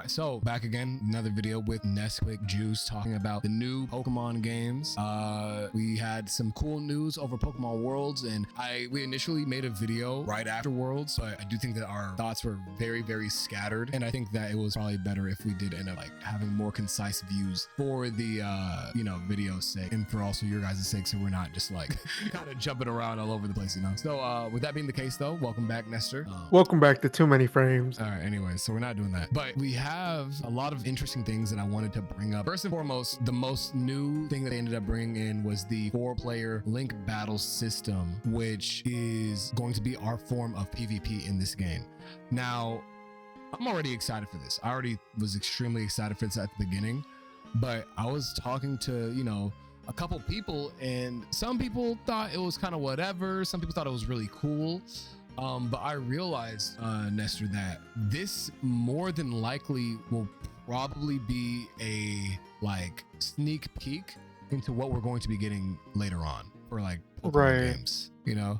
right, so back again, another video with Nesquik Juice talking about the new Pokemon games. We had some cool news over Pokemon Worlds, and we initially made a video right after Worlds, but I do think that our thoughts were very, very scattered, and I think that it was probably better if we did end up like having more concise views for the video's sake, and for also your guys' sake, so we're not just like kind of jumping around all over the place, So with that being the case, though, welcome back, Nestor. Welcome back to Too Many Frames. All right, anyways, so we're not doing that, but we have a lot of interesting things that I wanted to bring up. First and foremost, the most new thing that they ended up bringing in was the 4-player link battle system, which is going to be our form of PvP in this game. Now, I'm already excited for this. I already was extremely excited for this at the beginning, but I was talking to, a couple people, and some people thought it was kind of whatever. Some people thought it was really cool. But I realized, Nestor, that this more than likely will probably be a like sneak peek into what we're going to be getting later on for like Pokemon games,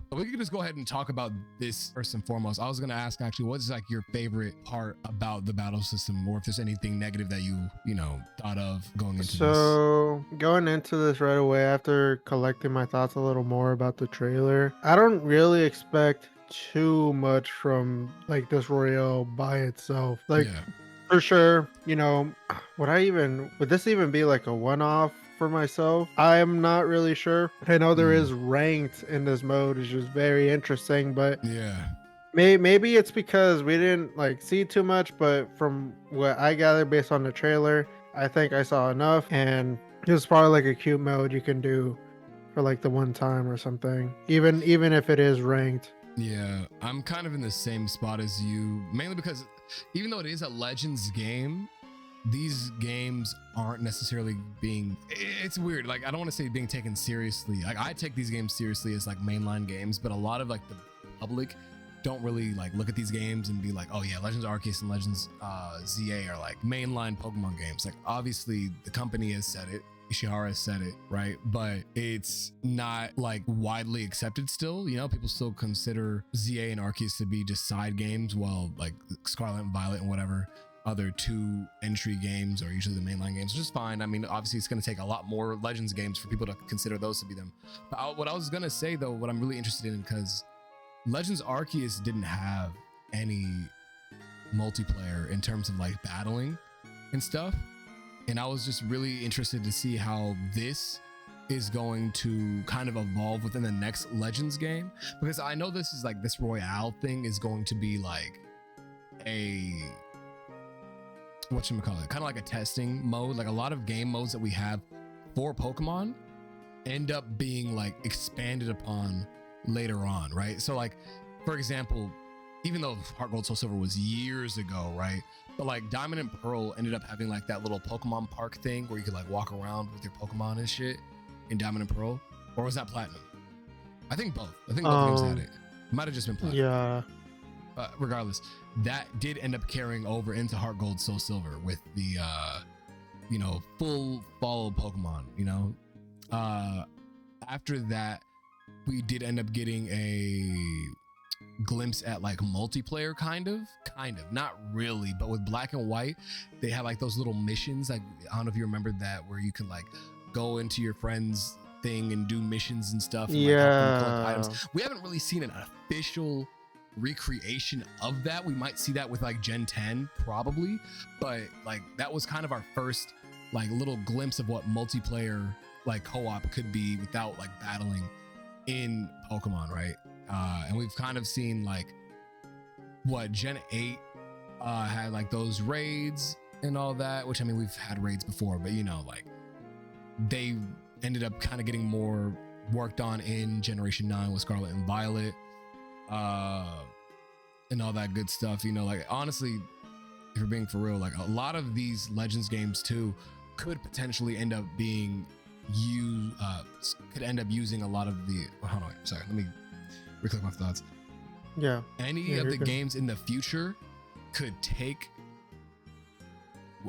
But we could just go ahead and talk about this first and foremost. I was going to ask actually, what's like your favorite part about the battle system, or if there's anything negative that you thought of going into this? So going into this right away after collecting my thoughts a little more about the trailer, I don't really expect too much from like this Royale by itself. For sure, would this even be like a one-off for myself? I am not really sure. I know there is ranked in this mode, which is very interesting, but maybe it's because we didn't like see too much, but from what I gathered based on the trailer, I think I saw enough, and it's probably like a cute mode you can do for like the one time or something, even if it is ranked. Yeah, I'm kind of in the same spot as you, mainly because even though it is a Legends game, these games aren't necessarily it's weird. Like, I don't want to say being taken seriously. Like, I take these games seriously as like mainline games, but a lot of like the public don't really like look at these games and be like, oh yeah, Legends Arceus and Legends ZA are like mainline Pokemon games. Like, obviously the company has said it, Ishihara said it, right? But it's not like widely accepted still. People still consider ZA and Arceus to be just side games, while like Scarlet and Violet and whatever other 2 entry games are usually the mainline games, which is fine. I mean, obviously it's going to take a lot more Legends games for people to consider those to be them. But what I was going to say though, what I'm really interested in, because Legends Arceus didn't have any multiplayer in terms of like battling and stuff. And I was just really interested to see how this is going to kind of evolve within the next Legends game, because I know this is like this Royale thing is going to be like a whatchamacallit, kind of like a testing mode. Like, a lot of game modes that we have for Pokemon end up being like expanded upon later on, right? So like, for example, even though Heart Gold Soul Silver was years ago, right? But like Diamond and Pearl ended up having like that little Pokemon park thing where you could like walk around with your Pokemon and shit in Diamond and Pearl. Or was that Platinum? I think both. I think both games had it. It might have just been Platinum. Yeah. Regardless, that did end up carrying over into Heart Gold Soul Silver with the full follow Pokemon, After that, we did end up getting a glimpse at like multiplayer, kind of, not really, but with Black and White, they have like those little missions. Like, I don't know if you remember that, where you can like go into your friend's thing and do missions and stuff. And, like, help them collect items. We haven't really seen an official recreation of that. We might see that with like Gen 10 probably, but like that was kind of our first like little glimpse of what multiplayer like co-op could be without like battling in Pokemon, right? And we've kind of seen like what Gen 8 had like those raids and all that, which I mean, we've had raids before, but like they ended up kind of getting more worked on in Generation 9 with Scarlet and Violet and all that good stuff. Like, honestly, if you're being for real, like a lot of these Legends games too could potentially end up being using a lot of the hold on, sorry, let me reclick my thoughts. Any of the games in the future could take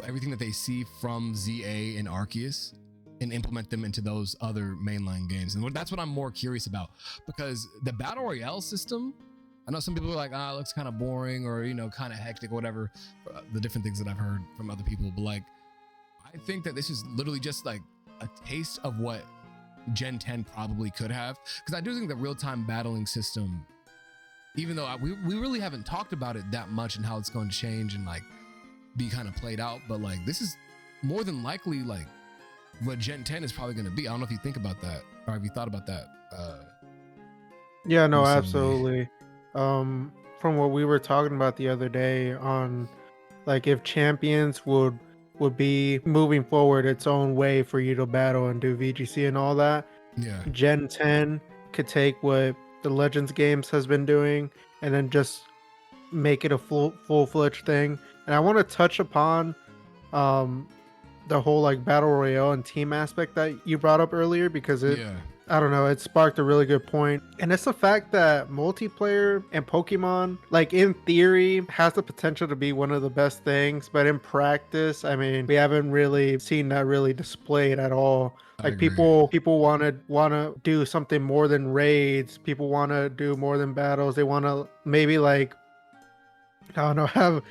everything that they see from ZA and Arceus and implement them into those other mainline games. And that's what I'm more curious about, because the Battle Royale system, I know some people are like, it looks kind of boring or, you know, kind of hectic or whatever, the different things that I've heard from other people. But like, I think that this is literally just like a taste of what Gen 10 probably could have. Because I do think the real-time battling system, even though we really haven't talked about it that much and how it's going to change and like be kind of played out, but like this is more than likely like what Gen 10 is probably going to be. I don't know if you think about that or have you thought about that? Yeah, no, Recently. absolutely. From what we were talking about the other day on like if champions would be moving forward its own way for you to battle and do VGC and all that. Yeah. Gen 10 could take what the Legends games has been doing and then just make it a full-fledged thing. And I want to touch upon the whole like battle royale and team aspect that you brought up earlier because I don't know, it sparked a really good point. And it's the fact that multiplayer and Pokemon, like in theory, has the potential to be one of the best things, but in practice, I mean, we haven't really seen that really displayed at all. Like people want to do something more than raids. People want to do more than battles. They want to maybe like, I don't know, have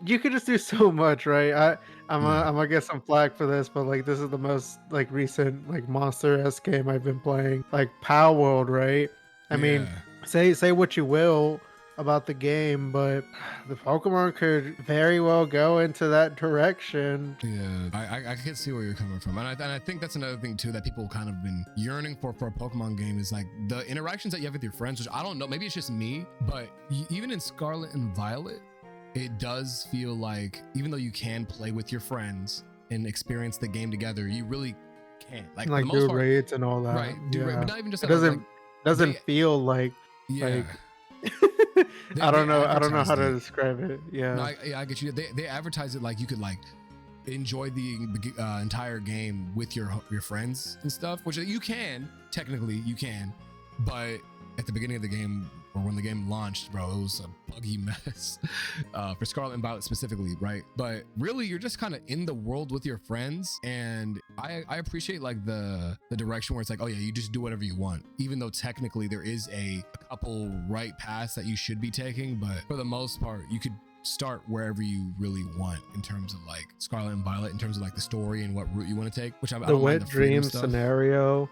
you could just do so much, right? I'm gonna get some flack for this, but like this is the most like recent like monster-esque game I've been playing, like Power World, right? I mean, say what you will about the game, but the Pokemon could very well go into that direction. Yeah, I can see where you're coming from, and I think that's another thing too that people kind of been yearning for a Pokemon game is like the interactions that you have with your friends, which I don't know, maybe it's just me, but even in Scarlet and Violet, it does feel like even though you can play with your friends and experience the game together, you really can't. Like for the most do part, raids and all that. right? But not even just it that. doesn't feel like yeah. I don't know how to describe it. Yeah. No, I get you. They advertise it like you could like enjoy the entire game with your friends and stuff, which you can technically, but at the beginning of the game or when the game launched, bro, it was a buggy mess for Scarlet and Violet specifically, right? But really, you're just kind of in the world with your friends, and I appreciate like the direction where it's like, oh yeah, you just do whatever you want, even though technically there is a couple right paths that you should be taking, but for the most part, you could start wherever you really want in terms of like Scarlet and Violet, in terms of like the story and what route you want to take, which I don't mind the dream scenario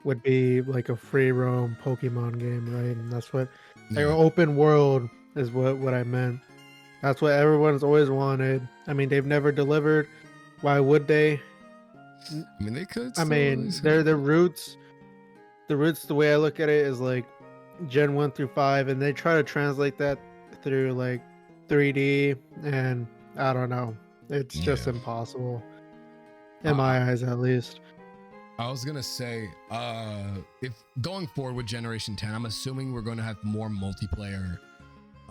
would be like a free roam Pokemon game, right? And that's what like open world is what I meant. That's what everyone's always wanted. I mean, they've never delivered. Why would they? I mean, they could. I mean, they're the roots. The roots, the way I look at it, is like Gen 1 through 5, and they try to translate that through like 3D, and I don't know. It's just impossible. In my eyes, at least. I was gonna say, if going forward with Generation 10, I'm assuming we're going to have more multiplayer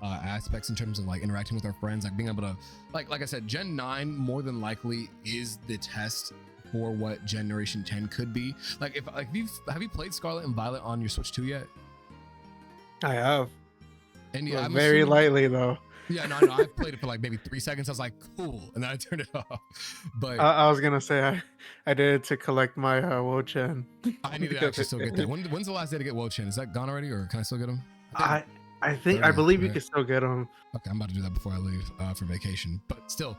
aspects in terms of like interacting with our friends, like being able to, like I said, Gen 9 more than likely is the test for what Generation 10 could be. Like, have you played Scarlet and Violet on your Switch 2 yet? I have. And yeah, I'm very lightly though. Yeah, no, I played it for like maybe 3 seconds. I was like, cool, and then I turned it off. But I was gonna say I did it to collect my Wo-Chen. I need to actually still get that. When's the last day to get Wo-Chen? Is that gone already, or can I still get them? I believe you can still get them. Okay, I'm about to do that before I leave for vacation. But still,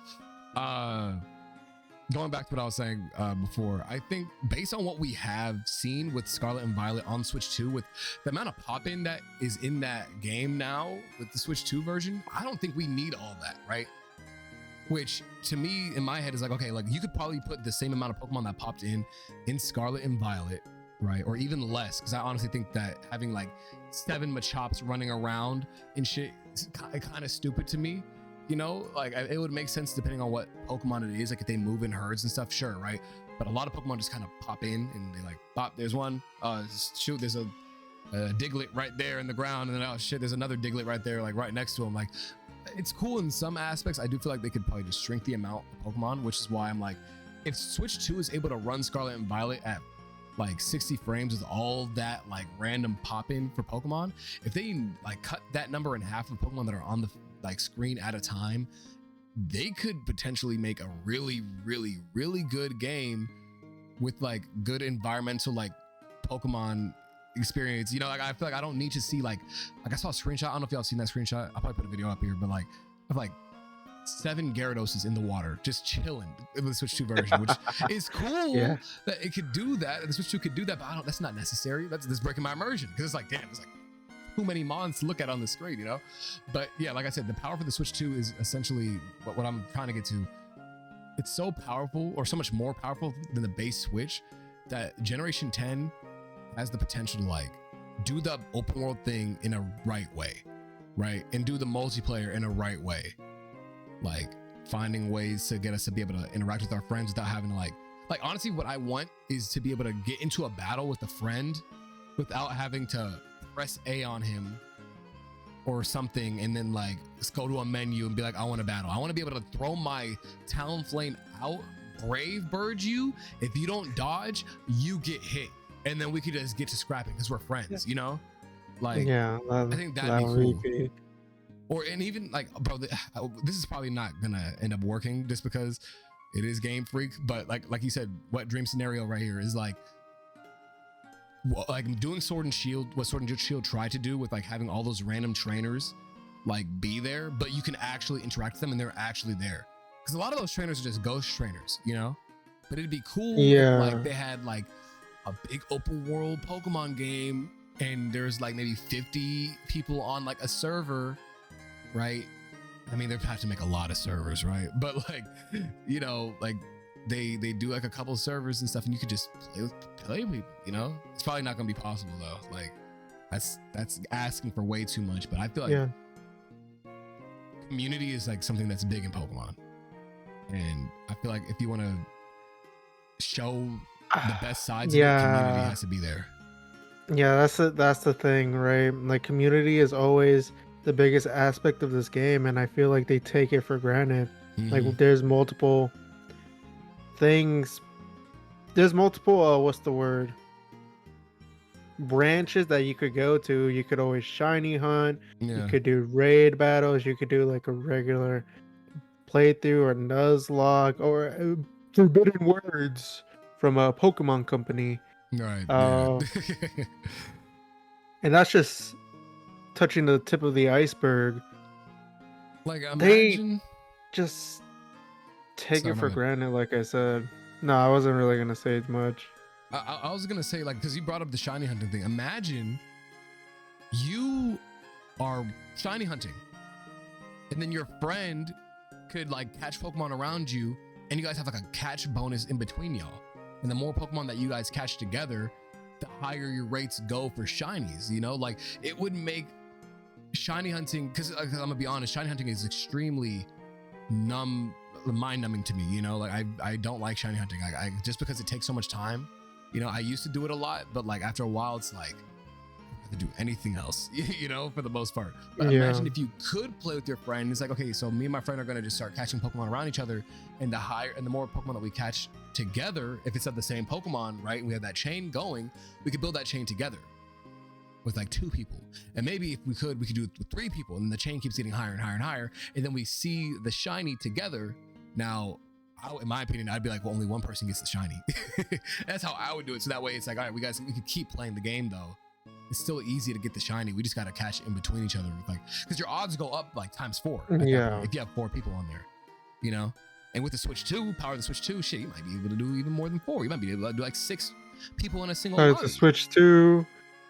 going back to what I was saying before, I think based on what we have seen with Scarlet and Violet on Switch 2, with the amount of pop-in that is in that game now with the Switch 2 version, I don't think we need all that, right? Which to me, in my head, is like, okay, like you could probably put the same amount of Pokemon that popped in Scarlet and Violet, right? Or even less, because I honestly think that having like 7 Machops running around and shit is kind of stupid to me. You know, like it would make sense depending on what Pokemon it is. Like if they move in herds and stuff, sure, right? But a lot of Pokemon just kind of pop in and they like, pop, there's one. Shoot, there's a Diglett right there in the ground, and then oh shit, there's another Diglett right there, like right next to him. Like, it's cool in some aspects. I do feel like they could probably just shrink the amount of Pokemon, which is why I'm like, if Switch 2 is able to run Scarlet and Violet at like 60 frames with all that like random pop in for Pokemon, if they like cut that number in half of Pokemon that are on the like screen at a time, they could potentially make a really, really, really good game with like good environmental like Pokemon experience. You know, like I feel like I don't need to see like I saw a screenshot. I don't know if y'all seen that screenshot. I'll probably put a video up here, but like of like 7 Gyarados in the water just chilling in the Switch 2 version, which is cool that it could do that. The Switch 2 could do that, but that's not necessary. That's breaking my immersion, because it's like, damn, it's like too many mons to look at on the screen, you know? But yeah, like I said, the power for the Switch 2 is essentially what I'm trying to get to. It's so powerful, or so much more powerful than the base Switch, that Generation 10 has the potential to like do the open world thing in a right way, right? And do the multiplayer in a right way. Like finding ways to get us to be able to interact with our friends without having to like honestly, what I want is to be able to get into a battle with a friend without having to press A on him or something and then like let's go to a menu and be like, I want to battle. I want to be able to throw my Talonflame out, brave bird you. If you don't dodge, you get hit, and then we could just get to scrapping because we're friends, you know? Like, I think that'd be cool. Or, and even like, bro, this is probably not gonna end up working just because it is Game Freak, but like you said, what dream scenario right here is like doing Sword and Shield, what Sword and Shield tried to do with like having all those random trainers like be there, but you can actually interact with them and they're actually there. Because a lot of those trainers are just ghost trainers, you know? But it'd be cool if like they had like a big open world Pokemon game and there's like maybe 50 people on like a server, right? I mean, they'd have to make a lot of servers, right? But like, you know, like they do like a couple servers and stuff, and you could just play with people, you know? It's probably not gonna be possible though. Like that's asking for way too much, but I feel like community is like something that's big in Pokemon. And I feel like if you want to show the best sides of it, community has to be there. Yeah, that's the thing, right? Like community is always the biggest aspect of this game, and I feel like they take it for granted. Like there's multiple things, there's multiple what's the word, branches that you could go to. You could always shiny hunt, you could do raid battles, you could do like a regular playthrough or Nuzlocke or Forbidden Words from a Pokemon company, right? And that's just touching the tip of the iceberg. Like imagine they just take it for granted. Like I said, no, I wasn't really gonna say much. I was gonna say, like, because you brought up the shiny hunting thing. Imagine you are shiny hunting and then your friend could like catch Pokemon around you, and you guys have like a catch bonus in between y'all, and the more Pokemon that you guys catch together, the higher your rates go for shinies, you know? Like it would make shiny hunting, because I'm gonna be honest, shiny hunting is extremely mind numbing to me, you know? Like I don't like shiny hunting. I just because it takes so much time, you know. I used to do it a lot, but like after a while it's like I have to do anything else, you know, for the most part. But imagine if you could play with your friend. It's like, okay, so me and my friend are gonna just start catching Pokemon around each other, and the more Pokemon that we catch together, if it's of the same Pokemon, right, and we have that chain going, we could build that chain together with like 2 people, and maybe if we could do it with 3 people, and then the chain keeps getting higher and higher and higher, and then we see the shiny together. Now in my opinion, I'd be like, well, only one person gets the shiny. That's how I would do it. So that way it's like, all right, we could keep playing the game though. It's still easy to get the shiny. We just got to catch in between each other, like, because your odds go up like ×4 if you have 4 people on there, you know. And with the Switch 2, power of the Switch 2, shit, you might be able to do even more than 4. You might be able to do like 6 people in a single run. It's a Switch 2,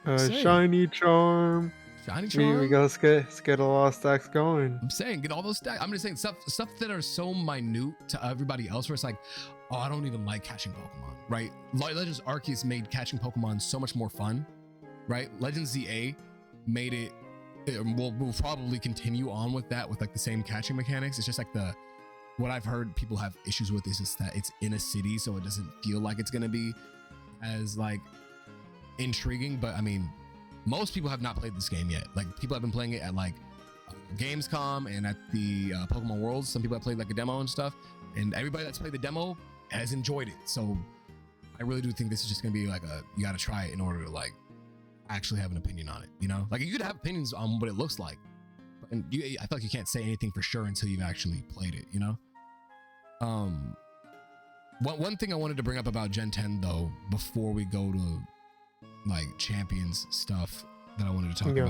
shiny charm. We gotta get a lot of stacks going. I'm saying get all those stacks. I'm just saying stuff that are so minute to everybody else, where it's like, oh, I don't even like catching Pokemon, right? Legends Arceus made catching Pokemon so much more fun, right? Legends ZA made it. We'll probably continue on with that, with like the same catching mechanics. It's just like what I've heard people have issues with is just that it's in a city, so it doesn't feel like it's gonna be as like intriguing. But I mean, most people have not played this game yet. Like people have been playing it at like Gamescom and at the Pokemon Worlds. Some people have played like a demo and stuff, and everybody that's played the demo has enjoyed it. So I really do think this is just gonna be like you gotta try it in order to like actually have an opinion on it, you know? Like you could have opinions on what it looks like, and I feel like you can't say anything for sure until you've actually played it, you know? One thing I wanted to bring up about Gen 10 though, before we go to like champions stuff that I wanted to talk Yeah.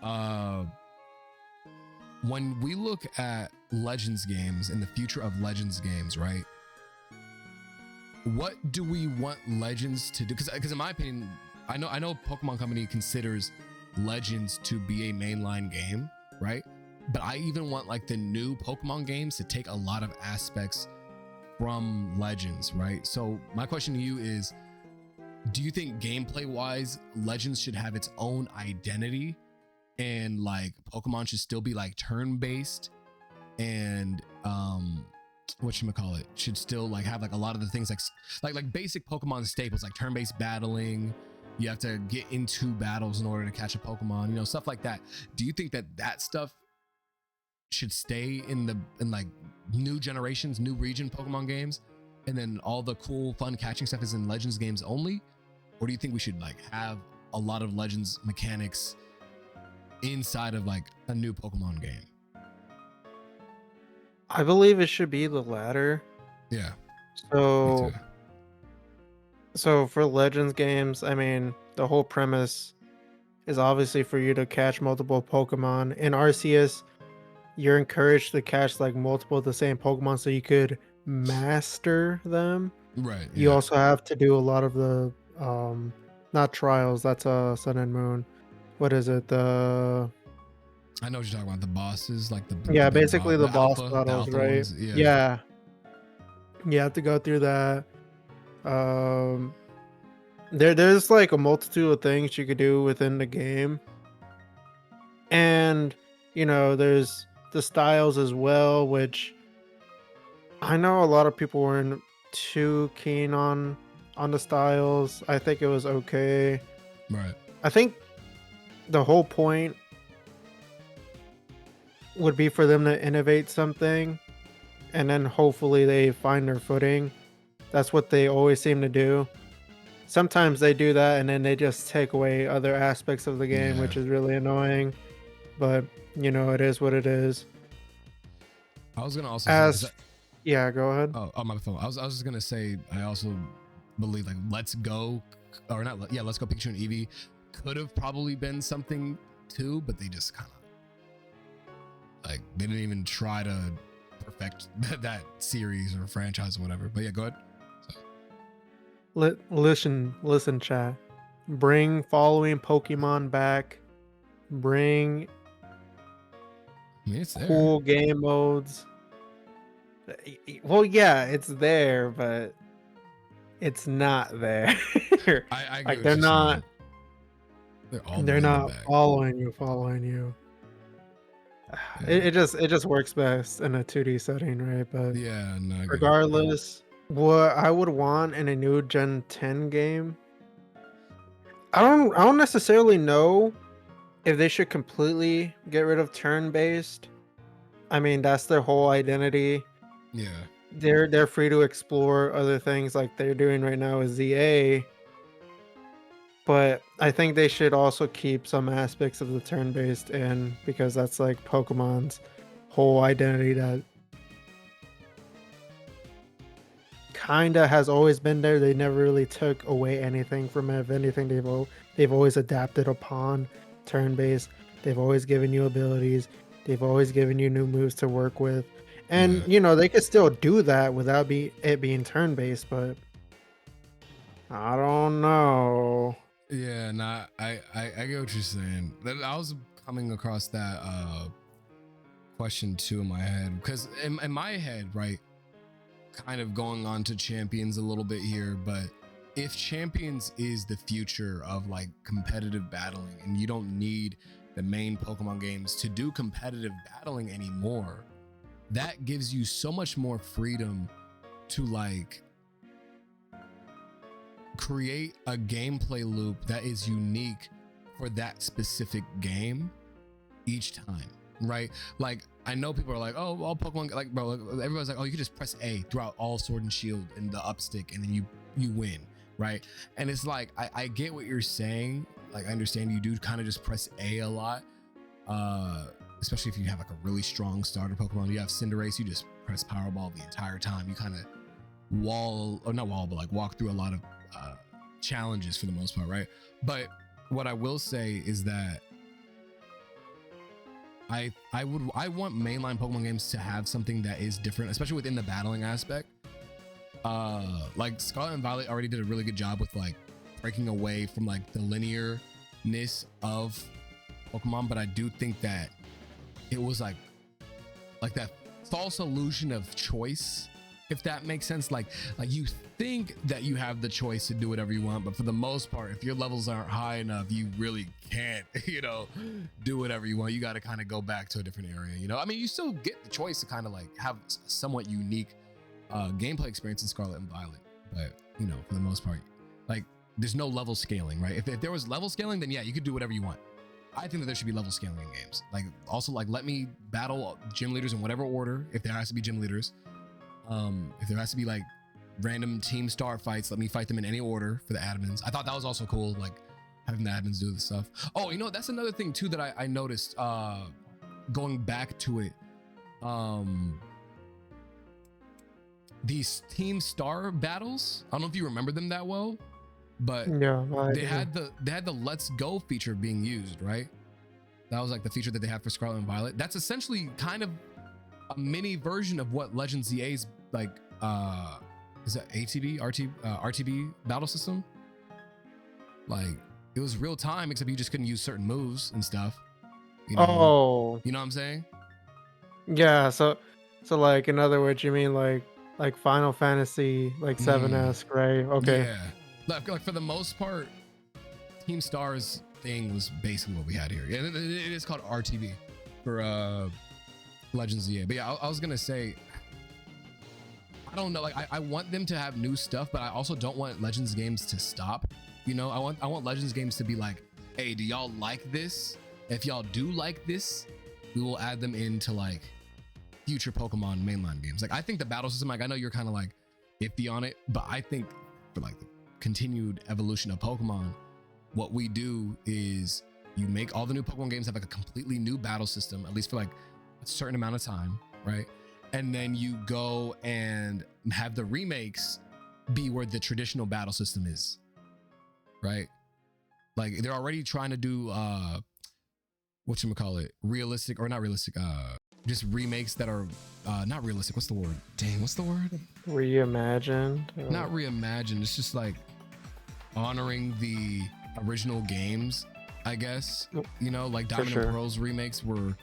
about. When we look at Legends games and the future of Legends games, right? What do we want Legends to do? Because in my opinion, I know Pokemon Company considers Legends to be a mainline game, right? But I even want like the new Pokemon games to take a lot of aspects from Legends, right? So my question to you is, do you think gameplay wise Legends should have its own identity, and like Pokemon should still be like turn-based, and whatchamacallit should still like have like a lot of the things like basic Pokemon staples like turn-based battling, you have to get into battles in order to catch a Pokemon, you know, stuff like that. Do you think that stuff should stay in like new generations, new region Pokemon games, and then all the cool fun catching stuff is in Legends games only? Or do you think we should like have a lot of Legends mechanics inside of like a new Pokemon game? I believe it should be the latter. Yeah, me So too. so for Legends games, I mean, the whole premise is obviously for you to catch multiple Pokemon. In Arceus, you're encouraged to catch like multiple of the same Pokemon so you could master them. Right, You yeah. also have to do a lot of the not trials, that's Sun and Moon. What is it? The I know what you're talking about. The bosses, like the Yeah, big basically the boss the battles, alpha right? ones. Yeah, Yeah. You have to go through that. Um there's like a multitude of things you could do within the game. And there's the styles as well, which I know a lot of people weren't too keen on the styles. I think it was okay. right. I think the whole point would be for them to innovate something and then hopefully they find their footing. That's what they always seem to do. Sometimes they do that and then they just take away other aspects of the game, Yeah. which is really annoying. But, it is what it is. I was gonna also say, 'cause Yeah, go ahead. oh my phone. I was just gonna say I also believe like Let's Go, or not, yeah, Let's Go Pikachu and Eevee could have probably been something too, but they just kind of like they didn't even try to perfect that series or franchise or whatever. But yeah, go ahead. Listen, chat. Bring following Pokemon back. Bring I mean, it's there. cool game modes. Well, yeah, it's there, but it's not there. I get Like what they're you're not. saying. They're all They're bringing it not back. following you. Yeah. It just works best in a 2D setting, right? But Yeah, no, I get it. regardless, what I would want in a new Gen 10 game, I don't necessarily know if they should completely get rid of turn-based. I mean, that's their whole identity. Yeah, They're free to explore other things like they're doing right now with ZA. But I think they should also keep some aspects of the turn-based in, because that's like Pokemon's whole identity that kinda has always been there. They never really took away anything from it. If anything, they've always adapted upon turn-based. They've always given you abilities. They've always given you new moves to work with. And they could still do that without it being turn-based, but I don't know. yeah. Nah, I get what you're saying. I was coming across that question too in my head, because in my head, right, kind of going on to Champions a little bit here, but if Champions is the future of like competitive battling and you don't need the main Pokemon games to do competitive battling anymore, that gives you so much more freedom to like create a gameplay loop that is unique for that specific game each time, right? Like I know people are like, oh, all Pokemon, like bro, everyone's like, oh, you can just press A throughout all Sword and Shield and the up stick and then you win, right? And it's like I get what you're saying. Like I understand you do kind of just press A a lot, especially if you have like a really strong starter Pokemon. You have Cinderace, you just press Powerball the entire time. You kind of not wall, but like walk through a lot of challenges for the most part, right? But what I will say is that I want mainline Pokemon games to have something that is different, especially within the battling aspect. Like Scarlet and Violet already did a really good job with like breaking away from like the linearness of Pokemon, but I do think that it was like that false illusion of choice, if that makes sense. Like you think that you have the choice to do whatever you want, but for the most part, if your levels aren't high enough, you really can't, do whatever you want. You got to kind of go back to a different area. I mean, you still get the choice to kind of like have a somewhat unique gameplay experience in Scarlet and Violet, but for the most part, like there's no level scaling, right? If there was level scaling, then yeah, you could do whatever you want. I think that there should be level scaling in games. Like also like let me battle gym leaders in whatever order, if there has to be gym leaders. If there has to be like random team star fights, let me fight them in any order for the admins. I thought that was also cool, like having the admins do this stuff. Oh, that's another thing too that I noticed going back to it. These team star battles, I don't know if you remember them that well, but yeah, they had the let's go feature being used, right? That was like the feature that they had for Scarlet and Violet. That's essentially kind of a mini version of what Legends ZA's like is that RTB battle system. Like it was real time, except you just couldn't use certain moves and stuff. Oh, you know what I'm saying? Yeah, so like in other words, you mean like Final Fantasy like 7-esque, right? Okay. Yeah. Like for the most part, Team Stars thing was basically what we had here. Yeah, it is called RTB for Legends ZA. But yeah, I was gonna say, I don't know. Like I want them to have new stuff, but I also don't want Legends games to stop. I want Legends games to be like, hey, do y'all like this? If y'all do like this, we will add them into like future Pokemon mainline games. Like I think the battle system, like I know you're kind of like iffy on it, but I think for like the continued evolution of Pokemon, what we do is you make all the new Pokemon games have like a completely new battle system, at least for like a certain amount of time, right? And then you go and have the remakes be where the traditional battle system is, right? Like they're already trying to do whatchamacallit, realistic or not realistic, just remakes that are not realistic. What's the word? Dang, what's the word? Reimagined? Not reimagined. It's just like honoring the original games, I guess. Like Diamond and Pearl's remakes were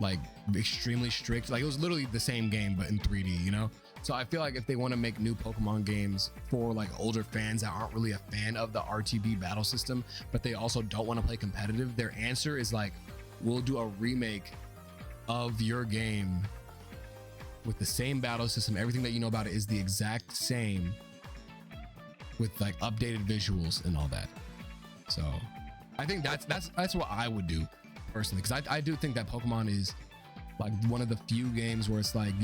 like extremely strict. Like it was literally the same game but in 3D, So I feel like if they want to make new Pokemon games for like older fans that aren't really a fan of the RTB battle system, but they also don't want to play competitive, their answer is like, we'll do a remake of your game with the same battle system. Everything that you know about it is the exact same, with like updated visuals and all that. So I think that's what I would do personally, because I do think that Pokemon is like one of the few games where it's like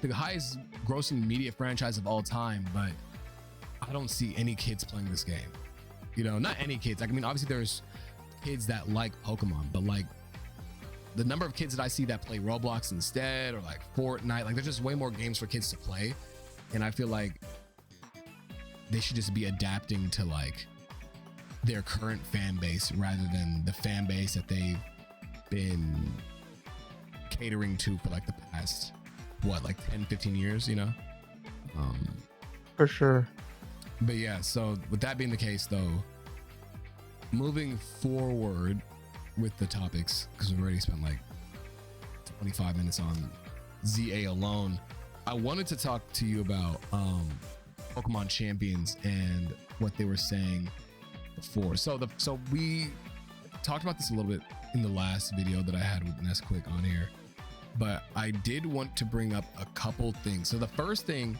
the highest grossing media franchise of all time, but I don't see any kids playing this game. Not any kids. Like, I mean, obviously there's kids that like Pokemon, but like the number of kids that I see that play Roblox instead, or like Fortnite, like there's just way more games for kids to play. And I feel like they should just be adapting to like their current fan base rather than the fan base that they've been catering to for like the past, like 10-15 years, For sure. But yeah, so with that being the case though, moving forward with the topics, because we've already spent like 25 minutes on ZA alone, I wanted to talk to you about Pokemon Champions and what they were saying before. So we talked about this a little bit in the last video that I had with Nesquik on here, but I did want to bring up a couple things. So the first thing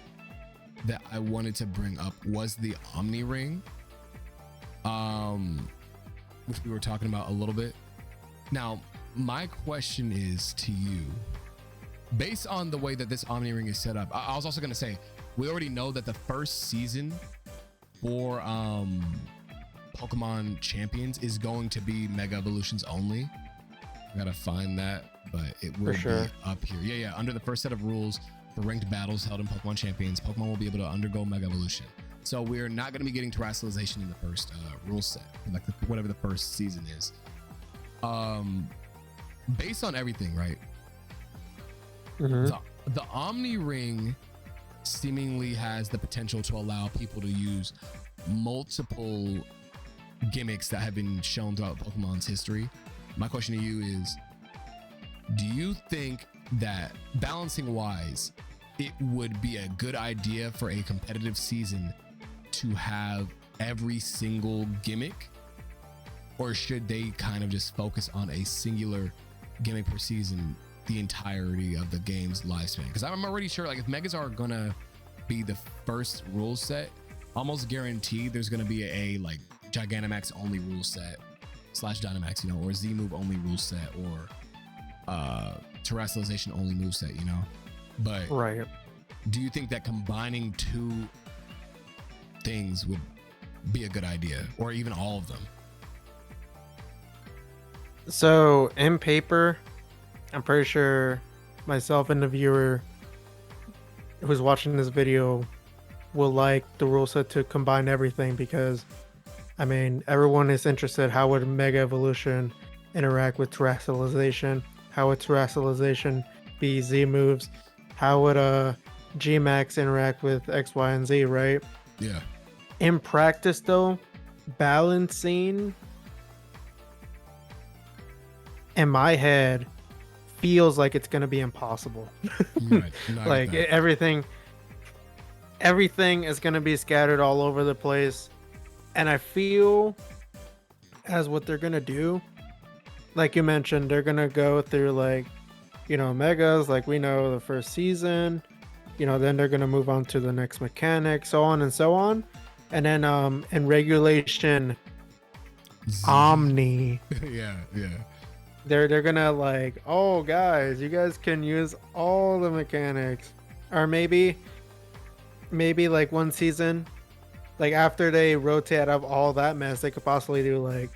that I wanted to bring up was the Omni Ring, which we were talking about a little bit. Now, my question is to you, based on the way that this Omni Ring is set up, I was also going to say, we already know that the first season for Pokemon Champions is going to be Mega Evolutions only. I gotta find that, but it will be up here. Yeah. Under the first set of rules for ranked battles held in Pokemon Champions, Pokemon will be able to undergo Mega Evolution. So we're not going to be getting terrestrialization in the first rule set, like whatever the first season is. Based on everything, right? The Omni Ring seemingly has the potential to allow people to use multiple gimmicks that have been shown throughout Pokemon's history. My question to you is, do you think that balancing wise, it would be a good idea for a competitive season to have every single gimmick, or should they kind of just focus on a singular gimmick per season the entirety of the game's lifespan? Because I'm already sure, like, if Megas are gonna be the first rule set, almost guaranteed there's gonna be a like Gigantamax only rule set / Dynamax, you know, or Z move only rule set, or terrestrialization only move set, you know. But Right. do you think that combining two things would be a good idea, or even all of them? So in paper, I'm pretty sure myself and the viewer who's watching this video will like the rule set to combine everything, because I mean, everyone is interested. How would Mega Evolution interact with terrestrialization? How would terrestrialization be Z moves? How would G-Max interact with X, Y, and Z, right? Yeah. In practice, though, balancing in my head feels like it's going to be impossible. Right. No, I Like get that. everything is going to be scattered all over the place. And I feel as what they're going to do, like you mentioned, they're going to go through, like, you know, Megas, like we know the first season, you know, then they're going to move on to the next mechanic, so on and so on. And then in regulation Omni, yeah. they're gonna like, oh guys, you guys can use all the mechanics. Or maybe like one season, like after they rotate out of all that mess, they could possibly do like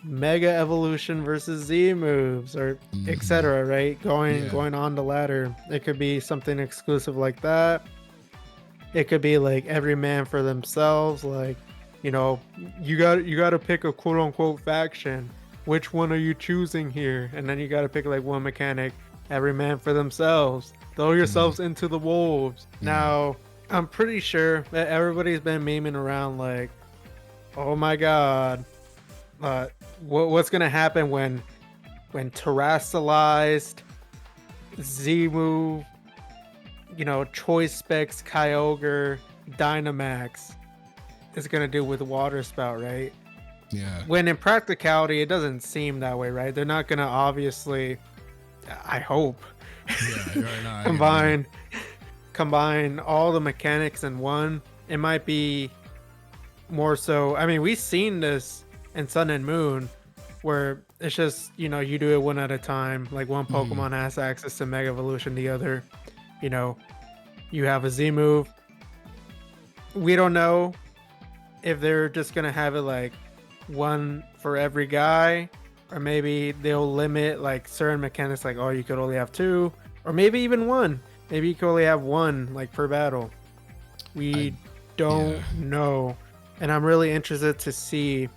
Mega Evolution versus Z moves, or etc., right? Going on the ladder. It could be something exclusive like that. It could be like every man for themselves, like, you know, you got to pick a quote unquote faction. Which one are you choosing here? And then you got to pick like one mechanic, every man for themselves. Throw yourselves into the wolves. Now, I'm pretty sure that everybody's been memeing around like, oh my god, what's gonna happen when terrestrialized Z move, you know, choice specs Kyogre Dynamax is gonna do with water spout, right? Yeah. When in practicality, it doesn't seem that way, right? They're not gonna obviously, I hope, Yeah. Right, combine all the mechanics in one. It might be more so. I mean, we've seen this in Sun and Moon, where it's just, you know, you do it one at a time. Like one Pokemon has access to Mega Evolution, the other, you know, you have a Z move. We don't know if they're just gonna have it like one for every guy, or maybe they'll limit like certain mechanics, like, oh, you could only have two, or maybe even one. Maybe you could only have one like per battle. We don't know, and I'm really interested to see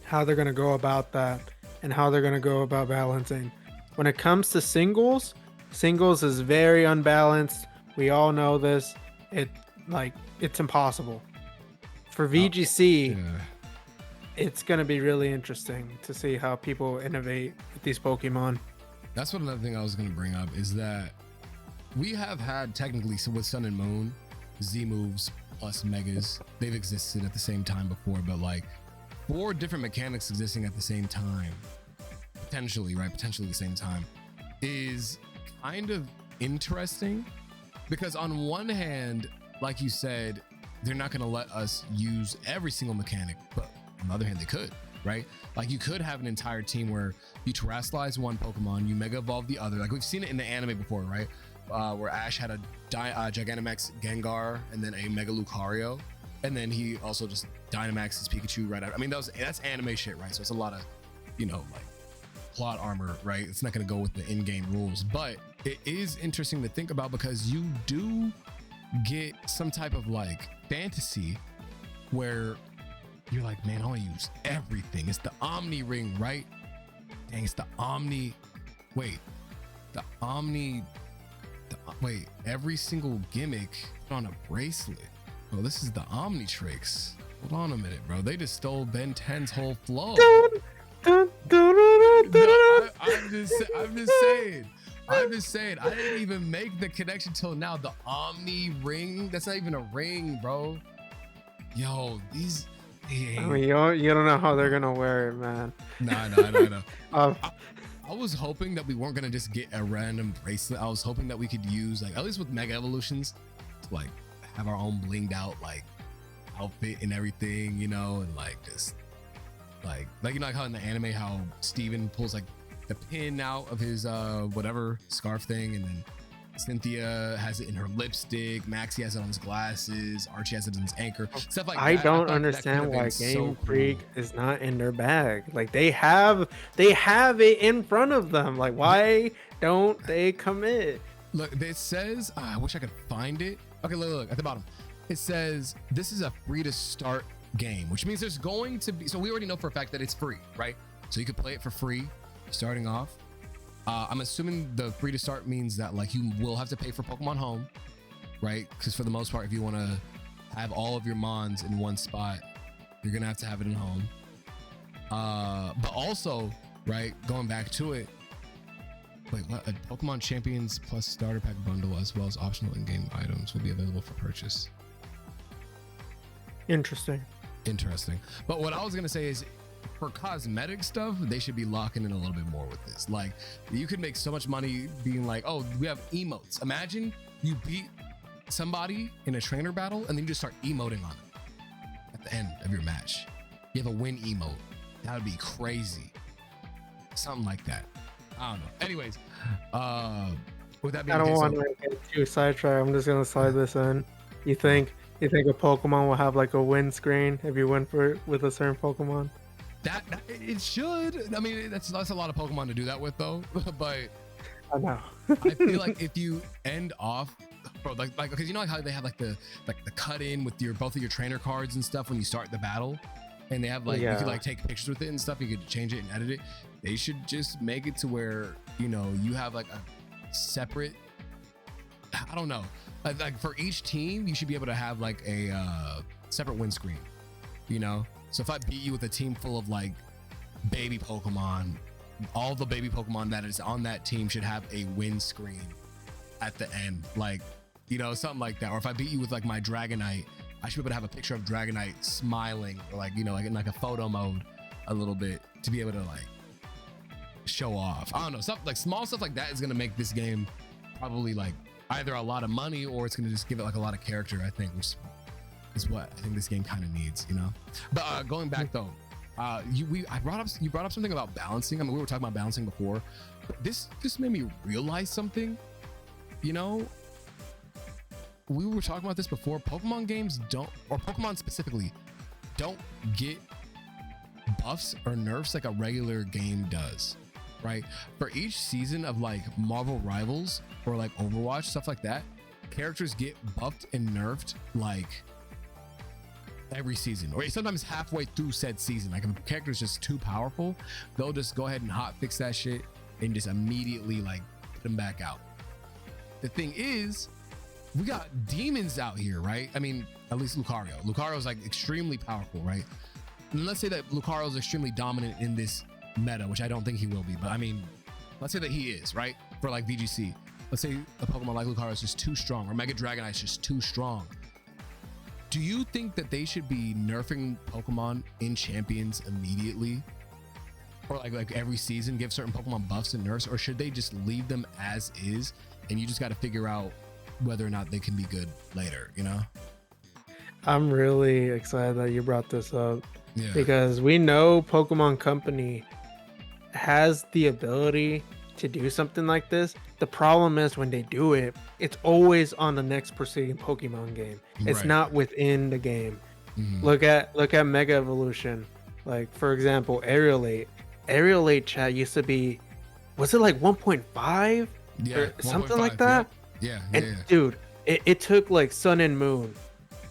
how they're gonna go about that and how they're gonna go about balancing. When it comes to singles is very unbalanced. We all know this. It's impossible. For VGC, it's going to be really interesting to see how people innovate with these Pokemon. That's what another thing I was going to bring up is that we have had technically, so with Sun and Moon, Z moves plus Megas, they've existed at the same time before, but like 4 different mechanics existing at the same time, potentially at the same time, is kind of interesting, because on one hand, like you said, they're not going to let us use every single mechanic, but on the other hand, they could, right? Like you could have an entire team where you terrestrialize one Pokemon, you Mega Evolve the other. Like we've seen it in the anime before, right? Where Ash had a Gigantamax Gengar and then a Mega Lucario, and then he also just Dynamax his Pikachu right out. I mean, that's anime shit, right? So it's a lot of, you know, like plot armor, right? It's not going to go with the in-game rules, but it is interesting to think about, because you do get some type of like fantasy where you're like, man, I want to use everything. It's the Omni ring, right? Dang, it's the Omni. Wait, the Omni. Wait, every single gimmick on a bracelet. Oh, this is the Omnitrix. Hold on a minute, bro. They just stole Ben 10's whole flow. No, I'm just saying. I'm just saying. I didn't even make the connection till now. The Omni ring. That's not even a ring, bro. Yo, these. I mean, you don't know how they're gonna wear it, man. No. I was hoping that we weren't gonna just get a random bracelet. I was hoping that we could use, like, at least with Mega Evolutions, to like have our own blinged out like outfit and everything, you know, and like just like you know, like how in the anime how Steven pulls like the pin out of his whatever scarf thing, and then Cynthia has it in her lipstick, Maxie has it on his glasses, Archie has it in his anchor, stuff like that. I don't understand why Game Freak is not in their bag. Like they have it in front of them. Like why don't they commit? Look, it says, I wish I could find it. Okay, look at the bottom. It says this is a free to start game, which means there's going to be, so we already know for a fact that it's free, right? So you could play it for free starting off. I'm assuming the free to start means that like you will have to pay for Pokemon Home, right? Because for the most part, if you want to have all of your Mons in one spot, you're gonna have to have it in Home. But also, right, going back to it, wait, what? A Pokemon Champions Plus Starter Pack bundle as well as optional in-game items will be available for purchase. Interesting. But what I was gonna say is, for cosmetic stuff, they should be locking in a little bit more with this. Like, you could make so much money being like, oh, we have emotes. Imagine you beat somebody in a trainer battle and then you just start emoting on them at the end of your match. You have a win emote. That would be crazy. Something like that. I don't know. Anyways, with that being I don't the case, want to get too sidetracked. I'm just gonna slide this in. You think a Pokemon will have like a win screen if you win with a certain Pokemon? That it should. I mean, that's a lot of Pokemon to do that with, though. But I know. I feel like if you end off, bro, like because you know like how they have like the cut in with both of your trainer cards and stuff when you start the battle, and they have like you could like take pictures with it and stuff. You could change it and edit it. They should just make it to where, you know, you have like a separate. I don't know. Like for each team, you should be able to have like a separate win screen. You know. So if I beat you with a team full of like baby Pokemon, all the baby Pokemon that is on that team should have a win screen at the end, like, you know, something like that. Or if I beat you with like my Dragonite, I should be able to have a picture of Dragonite smiling, or like, you know, like in like a photo mode a little bit to be able to like show off. I don't know, stuff like small stuff like that is gonna make this game probably like either a lot of money or it's gonna just give it like a lot of character, I think, which is what I think this game kind of needs, you know. But going back though, you brought up something about balancing. I mean, we were talking about balancing before, but this just made me realize something. You know, we were talking about this before. Pokemon games don't, or Pokemon specifically, don't get buffs or nerfs like a regular game does, right? For each season of like Marvel Rivals or like Overwatch, stuff like that, characters get buffed and nerfed like every season, or sometimes halfway through said season. Like if a character is just too powerful, they'll just go ahead and hot fix that shit and just immediately like put them back out. The thing is, we got demons out here, right? I mean, at least Lucario. Lucario's like extremely powerful, right? And let's say that Lucario's extremely dominant in this meta, which I don't think he will be, but I mean, let's say that he is, right? For like VGC. Let's say a Pokemon like Lucario is just too strong, or Mega Dragonite is just too strong. Do you think that they should be nerfing Pokemon in Champions immediately? Or like every season give certain Pokemon buffs and nerfs? Or should they just leave them as is and you just got to figure out whether or not they can be good later, you know? I'm really excited that you brought this up. Yeah. Because we know Pokemon Company has the ability to do something like this. The problem is when they do it, it's always on the next preceding Pokemon game. It's Right. not within the game. Mm-hmm. Look at Mega Evolution. Like for example, Aerialate chat used to be, was it like 1.5 Yeah, or something 1.5, like that? Yeah. And dude, it took like Sun and Moon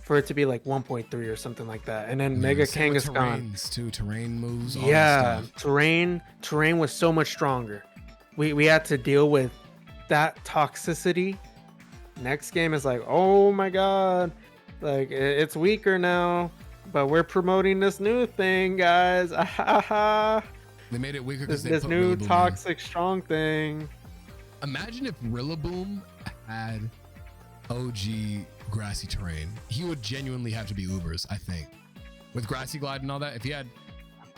for it to be like 1.3 or something like that, and then Mega Same with Kangaskhan. terrains too. Terrain moves. All Yeah, that stuff. terrain was so much stronger. We had to deal with that toxicity. Next game is like, oh my god, like it's weaker now, but we're promoting this new thing, guys. They made it weaker because they This put new Rillaboom toxic strong thing. in. Imagine if Rillaboom had OG grassy terrain. He would genuinely have to be Ubers, I think. With grassy glide and all that, if he had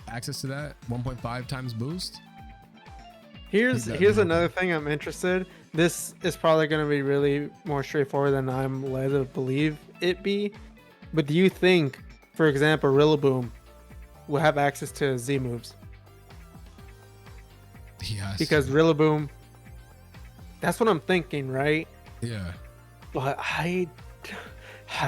access to that 1.5 times boost. Here's another thing I'm interested. This is probably going to be really more straightforward than I'm led to believe it be. But do you think, for example, Rillaboom will have access to Z moves? He has Because to. Rillaboom, that's what I'm thinking, right? Yeah. But I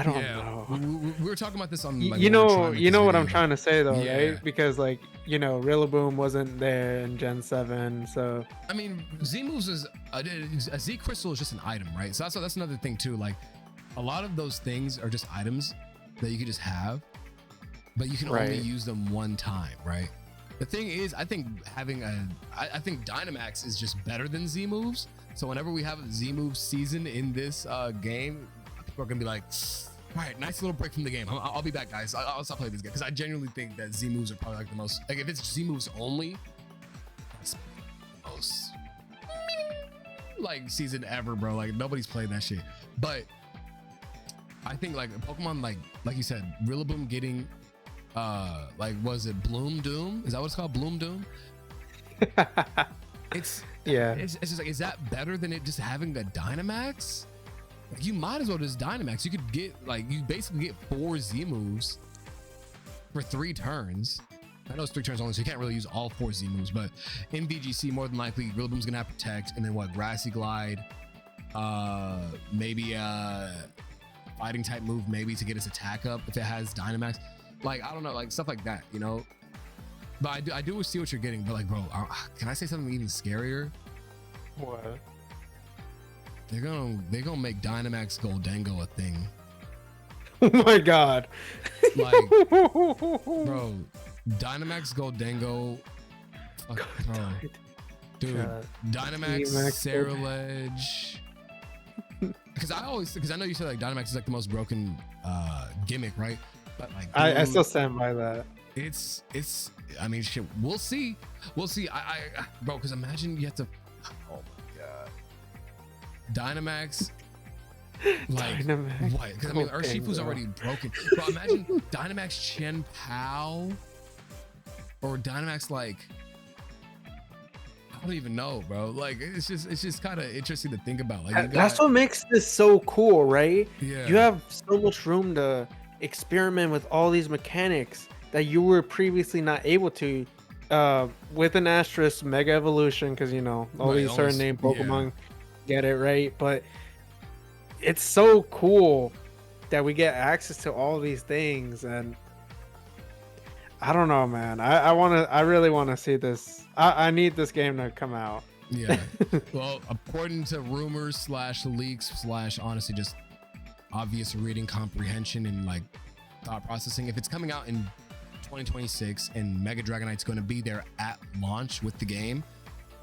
don't know. We were talking about this on like, You when we were trying to know, make you this know what I'm video. trying to say though, Yeah. right? Because like, you know, Rillaboom wasn't there in Gen 7, so I mean, Z moves is a Z crystal is just an item, right? So that's another thing too. Like, a lot of those things are just items that you could just have, but you can only Right. use them one time, right? The thing is, I think I think Dynamax is just better than Z moves. So whenever we have a Z move season in this game, people are gonna be like, all right, nice little break from the game. I'll be back, guys. I'll stop playing this game because I genuinely think that Z moves are probably like the most, like if it's Z moves only, that's the most like season ever, bro. Like nobody's played that shit. But I think like Pokemon, like you said, Rillaboom getting like, was it Bloom Doom? Is that what it's called? Bloom Doom? It's yeah. it's just like, is that better than it just having a Dynamax? Like, you might as well just Dynamax. You could get like, you basically get 4 Z moves for 3 turns. I know it's 3 turns only, so you can't really use all 4 Z moves, but in VGC, more than likely, Rillaboom's gonna have Protect, and then what, Grassy Glide, maybe a fighting type move, maybe to get its attack up if it has Dynamax. Like, I don't know, like stuff like that, you know? But I do see what you're getting, but like, bro, can I say something even scarier? What? They're gonna make Dynamax Goldengo a thing. Oh my god. Like, bro, Dynamax Goldengo, bro, dude, God. Dynamax Dynamax Ceruledge. Because I know you said like Dynamax is like the most broken gimmick, right? But like, I dude, still stand by that. it's I mean, shit, we'll see. I bro, because imagine you have to, oh my god, Dynamax, like Dynamax what? Because I mean, Urshifu's Goldengo. already broken, bro. Imagine Dynamax Chen Pao or Dynamax, like, I don't even know, bro. Like, it's just kind of interesting to think about. Like, you That's got, what makes this so cool, right? yeah, You have so much room to experiment with all these mechanics that you were previously not able to, with an asterisk Mega Evolution, because you know all Right, these certain almost, name yeah. Pokemon get it right, but it's so cool that we get access to all these things, and I don't know, man. I really want to see this. I need this game to come out. yeah. Well, according to rumors / leaks / honestly just obvious reading comprehension and like thought processing, if it's coming out in 2026 and Mega Dragonite's going to be there at launch with the game,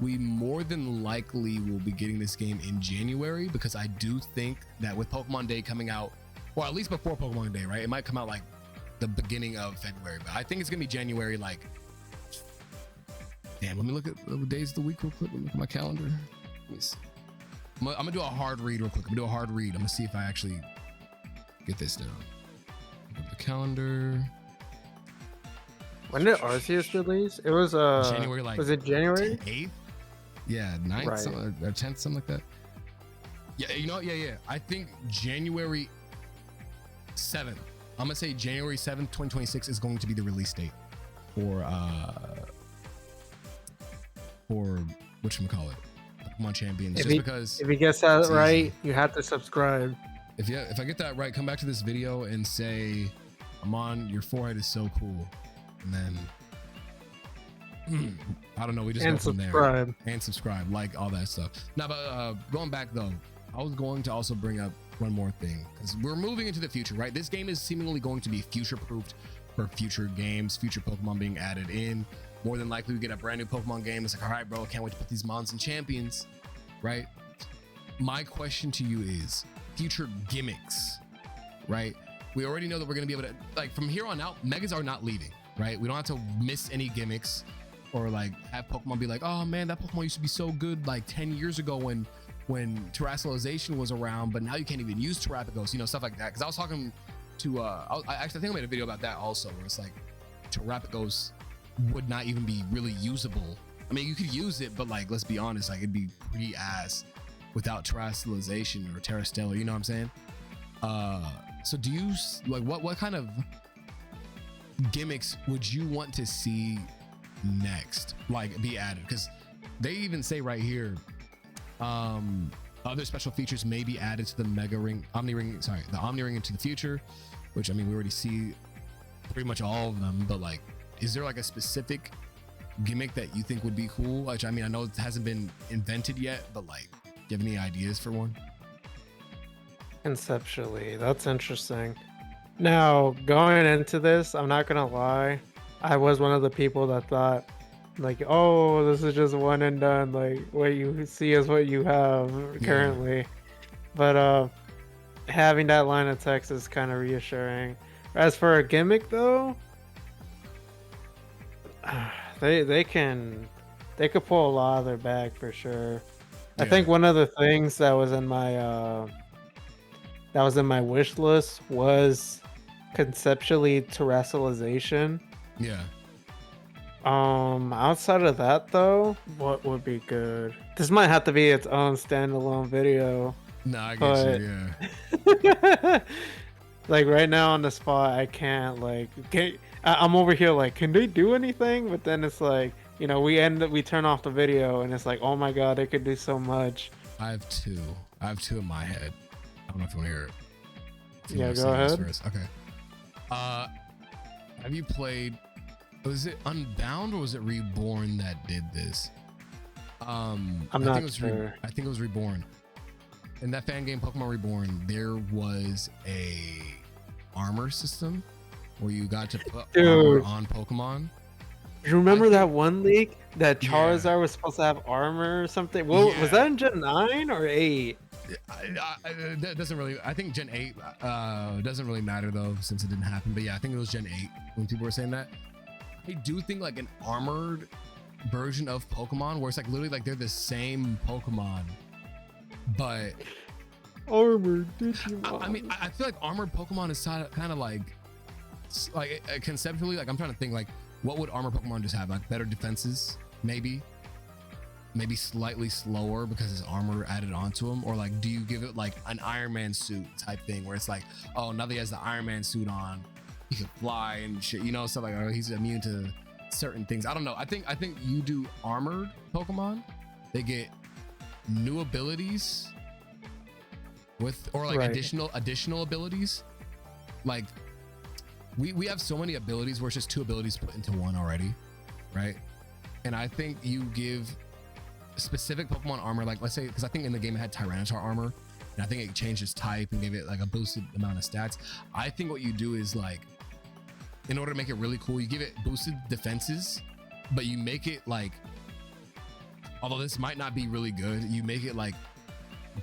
we more than likely will be getting this game in January, because I do think that with Pokemon Day coming out, or at least before Pokemon Day, right? It might come out like the beginning of February, but I think it's gonna be January. Like, damn, let me look at the days of the week real quick. Let me look at my calendar. Let me see. I'm gonna do a hard read real quick. I'm gonna do a hard read. I'm gonna see if I actually get this down. Go to the calendar. When did Arceus release? It was January, like, was it January? 8th? Yeah, 9th, Right. something, or 10th, something like that. Yeah, you know, yeah. I think January 7th. I'm gonna say January 7th, 2026 is going to be the release date for whatchamacallit, Pokemon Champions. Just because If he gets that it's right, easy. you have to subscribe. If I get that right, come back to this video and say, Amon, your forehead is so cool. And then I don't know, we just And go from subscribe. there. And subscribe, like all that stuff. Now, but going back though, I was going to also bring up one more thing, because we're moving into the future, right? This game is seemingly going to be future proofed for future games, future Pokemon being added in. More than likely we get a brand new Pokemon game. It's like, all right, bro, I can't wait to put these mons and champions, right? My question to you is future gimmicks, right? We already know that we're going to be able to, like, from here on out, megas are not leaving, right? We don't have to miss any gimmicks or like have Pokemon be like, oh man, that Pokemon used to be so good like 10 years ago when terrestrialization was around, but now you can't even use Terrapagos, you know, stuff like that. Because I was talking to I think I made a video about that also, where it's like Terrapagos would not even be really usable. I mean, you could use it, but like, let's be honest, like it'd be pretty ass without terrestrialization or terrestrial, you know what I'm saying? So do you like what kind of gimmicks would you want to see next, like be added? Because they even say right here, other special features may be added to the the Omni Ring into the future, which I mean we already see pretty much all of them, but like, is there like a specific gimmick that you think would be cool? Which I mean, I know it hasn't been invented yet, but like, do you have any ideas for one? Conceptually, that's interesting. Now, going into this, I'm not gonna lie, I was one of the people that thought, like, oh, this is just one and done. Like, what you see is what you have currently. But having that line of text is kind of reassuring. As for a gimmick, though, they could pull a lot of their bag for sure. I think one of the things that was in my wish list was conceptually terrestrialization. Yeah. Outside of that though, what would be good? This might have to be its own standalone video. No, I guess yeah. Like right now on the spot, I can't I'm over here like, can they do anything? But then it's like, you know, we turn off the video and it's like, oh my god, they could do so much. I have two in my head. I don't know if you want to hear it. Yeah, go ahead. First. Okay. Have you played, was it Unbound or was it Reborn that did this? I'm not sure. I think it was Reborn. In that fan game Pokemon Reborn, there was a armor system where you got to put armor on Pokemon. You remember that one leak that Charizard was supposed to have armor or something? Well, was that in Gen 9 or 8? That doesn't really, I think Gen 8 doesn't really matter though, since it didn't happen. But yeah, I think it was Gen 8 when people were saying that. I do think like an armored version of Pokemon where it's like literally like they're the same Pokemon, but armored Digimon. I mean, I feel like armored Pokemon is kind of like conceptually, like I'm trying to think like, what would armored Pokemon just have? Like better defenses, maybe slightly slower because it's armor added onto him, or like do you give it like an Iron Man suit type thing where it's like, oh, now that he has the Iron Man suit on, he can fly and shit, you know, stuff like, oh, he's immune to certain things. I don't know. I think you do armored Pokemon, they get new abilities with, or like additional abilities. Like we have so many abilities where it's just two abilities put into one already, right? And I think you give specific Pokemon armor, like let's say, because I think in the game it had Tyranitar armor, and I think it changed its type and gave it like a boosted amount of stats. I think what you do is like, in order to make it really cool, you give it boosted defenses, but you make it like, although this might not be really good, you make it like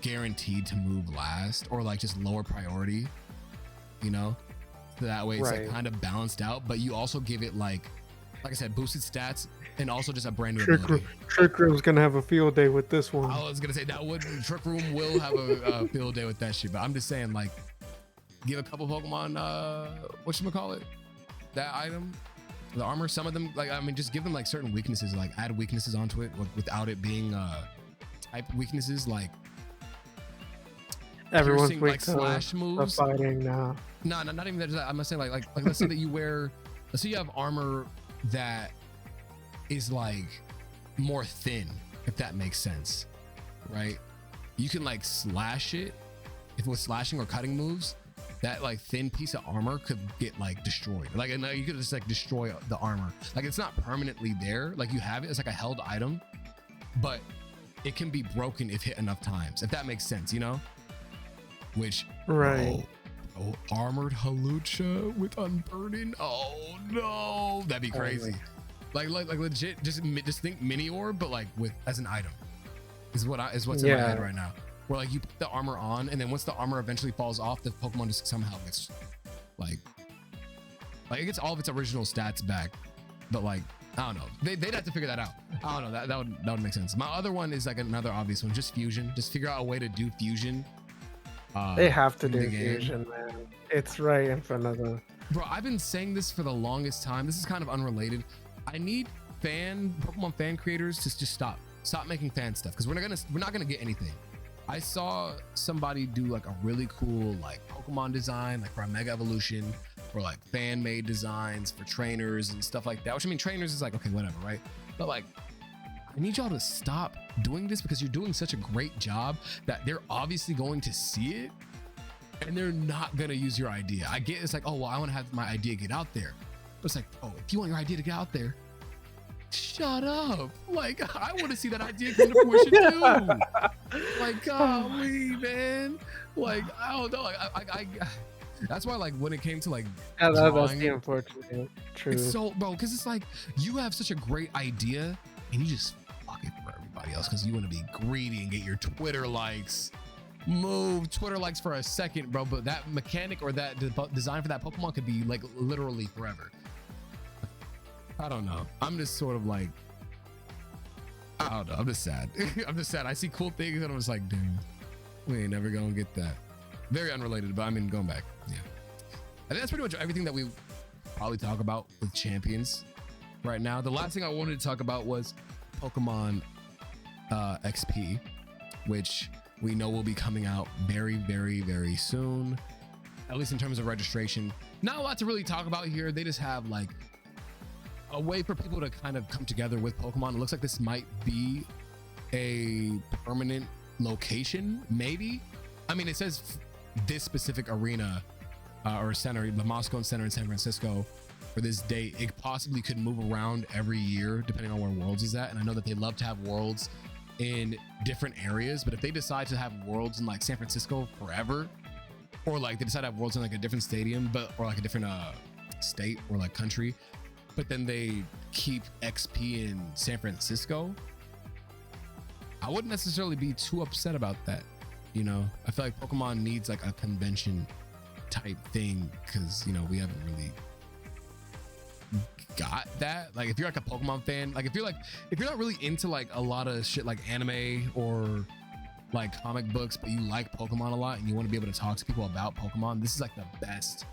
guaranteed to move last, or like just lower priority, you know, so that way it's like kind of balanced out. But you also give it like I said, boosted stats, and also just a brand new ability. Trick Room's gonna have a field day with this one. I was gonna say Trick Room will have a field day with that shit, but I'm just saying, like, give a couple Pokemon whatchamacallit, that item, the armor. Some of them, like, I mean, just give them like certain weaknesses, like add weaknesses onto it without it being type weaknesses, like everyone's piercing, like slash moves. Fighting now. No, not even that. I'm not saying like let's say that let's say you have armor that is like more thin, if that makes sense, right? You can like slash it if it was slashing or cutting moves. That like thin piece of armor could get like destroyed. Like, and you could just like destroy the armor. Like, it's not permanently there. Like, you have it as like a held item, but it can be broken if hit enough times. If that makes sense, you know? which Right. armored Halucha with unburden. Oh no, that'd be crazy. Like legit, just think mini orb, but like with as an item is what's in my head right now. Where like you put the armor on, and then once the armor eventually falls off, the Pokemon just somehow gets like it gets all of its original stats back. But like I don't know, they'd have to figure that out. I don't know, that would make sense. My other one is like another obvious one, just fusion. Just figure out a way to do fusion. They have to do fusion, man. It's right in front of them. Bro, I've been saying this for the longest time. This is kind of unrelated. I need Pokemon fan creators to just stop making fan stuff, because we're not gonna get anything. I saw somebody do like a really cool like Pokemon design, like for a Mega Evolution, or like fan made designs for trainers and stuff like that. Which I mean, trainers is like okay, whatever, right? But like, I need y'all to stop doing this, because you're doing such a great job that they're obviously going to see it and they're not gonna use your idea. I get it's like, oh well, I want to have my idea get out there. But it's like, oh, if you want your idea to get out there, shut up. Like, I want to see that idea come to fruition too. Like, golly, man. Like, I don't know. I that's why, like, when it came to like that's the unfortunate truth. It's so, bro, because it's like you have such a great idea and you just fuck it for everybody else because you want to be greedy and get your Twitter likes. Move Twitter likes for a second, bro. But that mechanic or that design for that Pokemon could be like literally forever. I don't know. I'm just sort of like, I don't know. I'm just sad. I'm just sad. I see cool things and I'm just like, damn, we ain't never gonna get that. Very unrelated, but I mean, going back. Yeah. I think that's pretty much everything that we probably talk about with champions right now. The last thing I wanted to talk about was Pokemon XP, which we know will be coming out very, very, very soon, at least in terms of registration. Not a lot to really talk about here. They just have like a way for people to kind of come together with Pokemon. It looks like this might be a permanent location, maybe. I mean, it says this specific arena or center, the Moscow Center in San Francisco, for this date. It possibly could move around every year depending on where Worlds is at. And I know that they love to have Worlds in different areas, but if they decide to have Worlds in like San Francisco forever, or like they decide to have Worlds in like a different stadium, or like a different state or like country, but then they keep XP in San Francisco, I wouldn't necessarily be too upset about that. You know, I feel like Pokemon needs like a convention type thing, because you know we haven't really got that. Like if you're like a Pokemon fan, like if you're not really into like a lot of shit like anime or like comic books, but you like Pokemon a lot and you want to be able to talk to people about Pokemon, this is like the best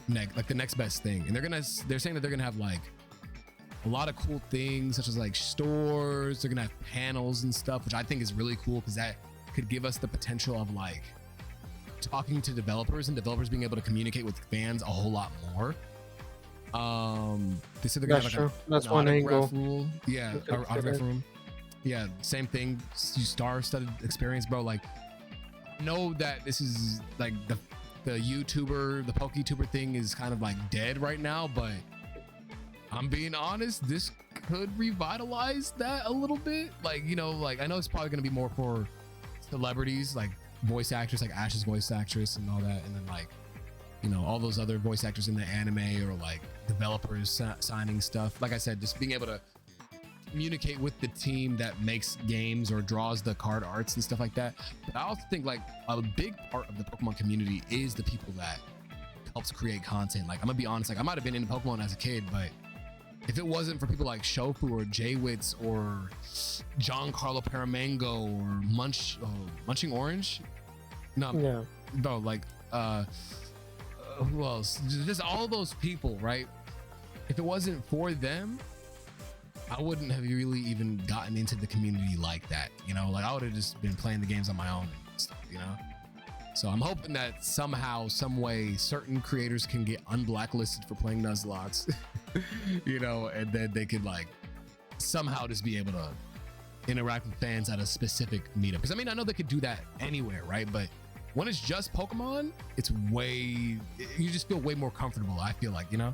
the next best thing. And they're saying that they're gonna have like a lot of cool things, such as like stores. They're gonna have panels and stuff, which I think is really cool, because that could give us the potential of like talking to developers and developers being able to communicate with fans a whole lot more. They said they're gonna have like that's one angle. Rule. Yeah, autograph room. Yeah, same thing. Star-studded experience, bro. Like, know that this is like the YouTuber, the PokeTuber thing is kind of like dead right now, but I'm being honest, this could revitalize that a little bit. Like, you know, like I know it's probably gonna be more for celebrities, like voice actors, like Ash's voice actress and all that, and then like, you know, all those other voice actors in the anime, or like developers signing stuff. Like I said, just being able to communicate with the team that makes games or draws the card arts and stuff like that. But I also think like a big part of the Pokemon community is the people that helps create content. Like I'm gonna be honest, like I might have been into Pokemon as a kid, but if it wasn't for people like Shofu or Jaywitz or Giancarlo Paramango or Munching Orange, bro, like who else? Just all those people, right? If it wasn't for them, I wouldn't have really even gotten into the community like that, you know? Like I would have just been playing the games on my own and stuff, you know? So I'm hoping that somehow, some way, certain creators can get unblacklisted for playing Nuzlots, you know, and then they could like somehow just be able to interact with fans at a specific meetup. Because I mean, I know they could do that anywhere, right? But when it's just Pokemon, you just feel way more comfortable, I feel like, you know?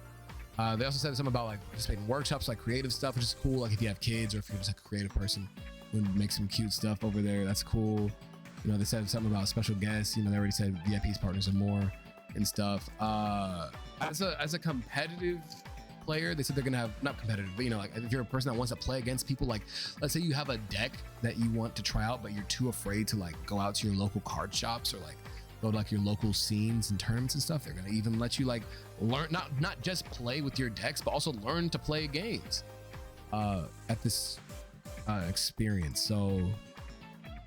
They also said something about like participating in workshops, like creative stuff, which is cool. Like if you have kids or if you're just like a creative person who makes some cute stuff over there, that's cool. You know, they said something about special guests. You know, they already said VIP's partners and more and stuff. As a competitive player, they said they're gonna have, not competitive, but you know, like if you're a person that wants to play against people, like let's say you have a deck that you want to try out, but you're too afraid to like go out to your local card shops or like go to like your local scenes and tournaments and stuff. They're gonna even let you like learn, not just play with your decks, but also learn to play games at this experience. So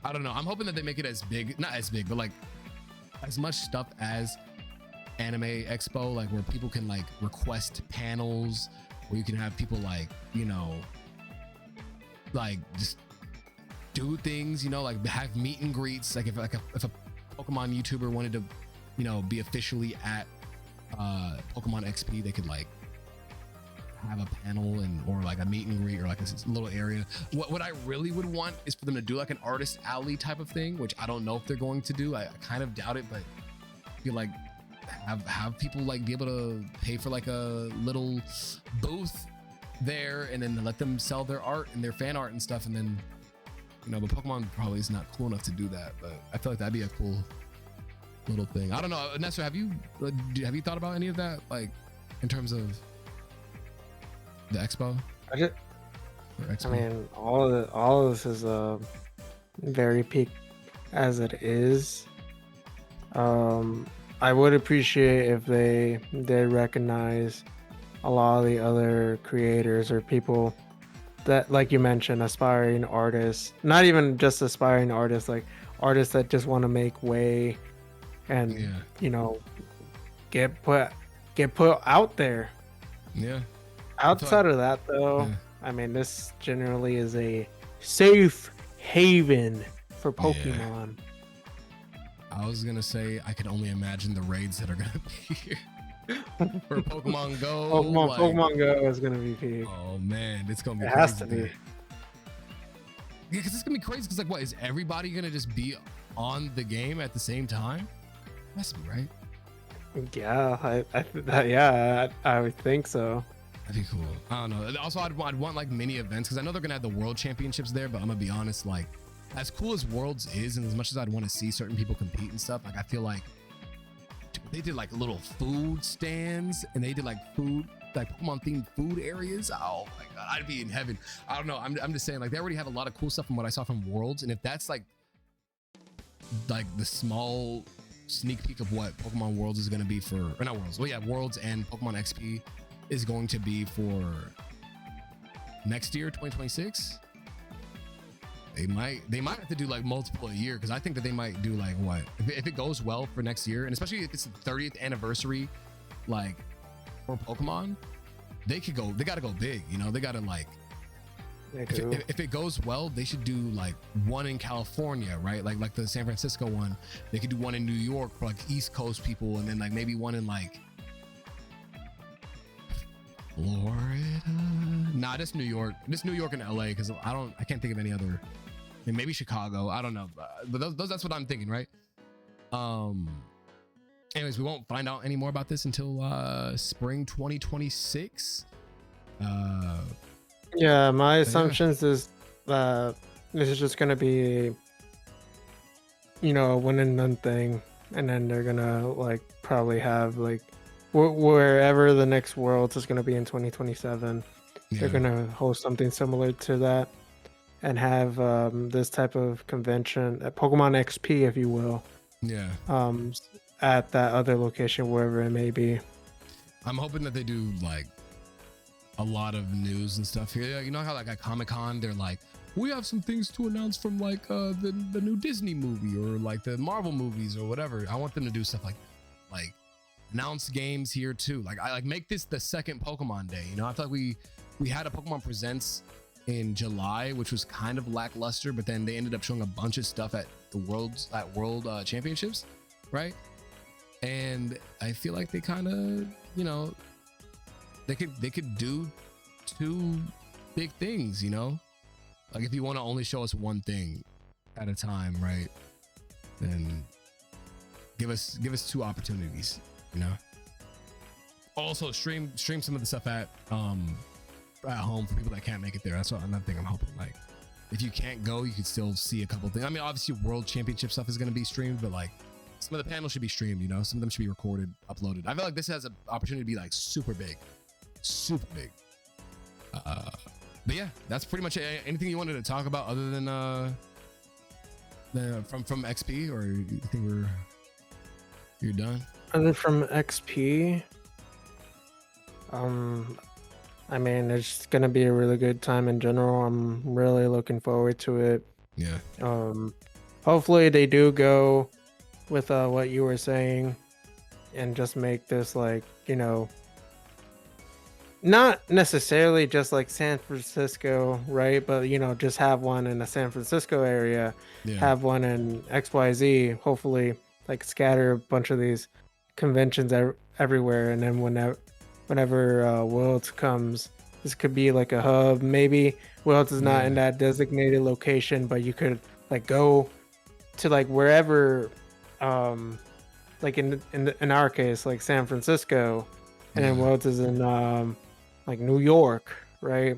I don't know. I'm hoping that they make it as big, not as big, but like as much stuff as Anime Expo, like where people can like request panels, where you can have people like, you know, like just do things, you know, like have meet and greets. Like if a Pokemon YouTuber wanted to, you know, be officially at Pokemon XP, they could like have a panel and or like a meet and greet or like a little area. What I really would want is for them to do like an artist alley type of thing, which I don't know if they're going to do. I kind of doubt it, but I feel like have people like be able to pay for like a little booth there and then let them sell their art and their fan art and stuff, and then, you know, but Pokemon probably is not cool enough to do that, but I feel like that'd be a cool little thing. I don't know, Nestor, have you thought about any of that, like in terms of the expo? I mean, all of this is very peak as it is. I would appreciate if they recognize a lot of the other creators or people that, like you mentioned, aspiring artists, not even just aspiring artists, like artists that just want to make way and you know, get put out there. Yeah. Outside of that, though, I mean, this generally is a safe haven for Pokemon. I was gonna say I can only imagine the raids that are gonna be here for Pokemon Go. Pokemon Go is gonna be peak. Oh man, it's gonna be. It crazy. has to be. Yeah, because it's gonna be crazy. Because like, what is everybody gonna just be on the game at the same time? That's me, right? Yeah, I would think so. That'd be cool. I don't know. Also, I'd want like mini events because I know they're gonna have the World Championships there, but I'm gonna be honest, like as cool as Worlds is, and as much as I'd want to see certain people compete and stuff, like I feel like they did like little food stands and they did like food, like Pokemon themed food areas. Oh my god, I'd be in heaven. I don't know. I'm just saying, like they already have a lot of cool stuff from what I saw from Worlds, and if that's like the small sneak peek of what Pokemon Worlds is going to be for, or not Worlds, well yeah, Worlds and Pokemon XP is going to be for next year, 2026. They might have to do like multiple a year, because I think that they might do like what if it goes well for next year, and especially if it's the 30th anniversary, like for Pokemon, they gotta go big, you know. They gotta like if it goes well, they should do like one in California, right? Like the San Francisco one. They could do one in New York for like East Coast people, and then like maybe one in like Florida. Nah, just New York and LA, because I can't think of any other. I mean, maybe Chicago. I don't know, but that's what I'm thinking, right? Anyways, we won't find out any more about this until spring 2026. Yeah, my assumptions is that this is just gonna be, you know, a one and done thing, and then they're gonna like probably have like wherever the next Worlds is gonna be in 2027, they're gonna host something similar to that, and have this type of convention at Pokemon XP, if you will. Yeah. At that other location, wherever it may be. I'm hoping that they do like a lot of news and stuff here. You know how like at Comic-Con they're like, we have some things to announce from like the new Disney movie or like the Marvel movies or whatever. I want them to do stuff like announce games here too. Like I like make this the second Pokemon Day. You know, I feel like we had a Pokemon Presents in July, which was kind of lackluster, but then they ended up showing a bunch of stuff at the World Championships, right? And I feel like they kind of, you know, they could do two big things, you know? Like if you want to only show us one thing at a time, right? Then give us two opportunities, you know? Also stream some of the stuff at home for people that can't make it there. That's another thing I'm hoping, like if you can't go, you could still see a couple things. I mean, obviously World Championship stuff is going to be streamed, but like some of the panels should be streamed, you know, some of them should be recorded, uploaded. I feel like this has an opportunity to be like super big. But yeah, that's pretty much it. Anything you wanted to talk about other than from XP, or you think you're done? Other from XP, I mean, it's gonna be a really good time in general. I'm really looking forward to it. Yeah. Hopefully they do go with what you were saying, and just make this like, you know, not necessarily just like San Francisco, right? But you know, just have one in the San Francisco area, Yeah. have one in XYZ. Hopefully, like scatter a bunch of these conventions everywhere, and then whenever Worlds comes, this could be like a hub. Maybe Worlds is not in that designated location, but you could like go to like wherever, like in our case, like San Francisco, and then Worlds is in like New York, right?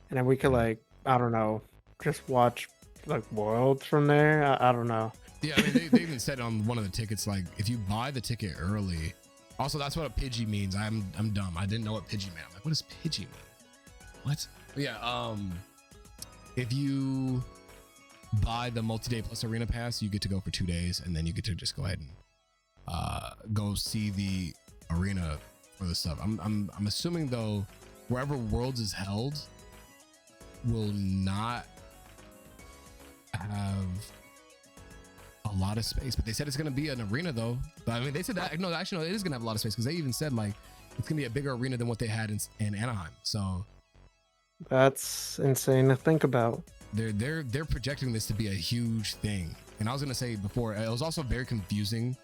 And then we could like, I don't know, just watch like Worlds from there. I don't know. Yeah, I mean, they even said on one of the tickets, like if you buy the ticket early. Also, that's what a Pidgey means. I'm dumb. I didn't know what Pidgey meant. I'm like, what does Pidgey mean? What? But yeah, if you buy the multi-day plus arena pass, you get to go for 2 days, and then you get to just go ahead and go see the arena for the stuff. I'm assuming though, wherever Worlds is held will not have a lot of space, but they said it's going to be an arena though. But I mean, they said that, no, actually, no, it is going to have a lot of space, because they even said like it's going to be a bigger arena than what they had in Anaheim. So that's insane to think about. They're projecting this to be a huge thing. And I was going to say before, it was also very confusing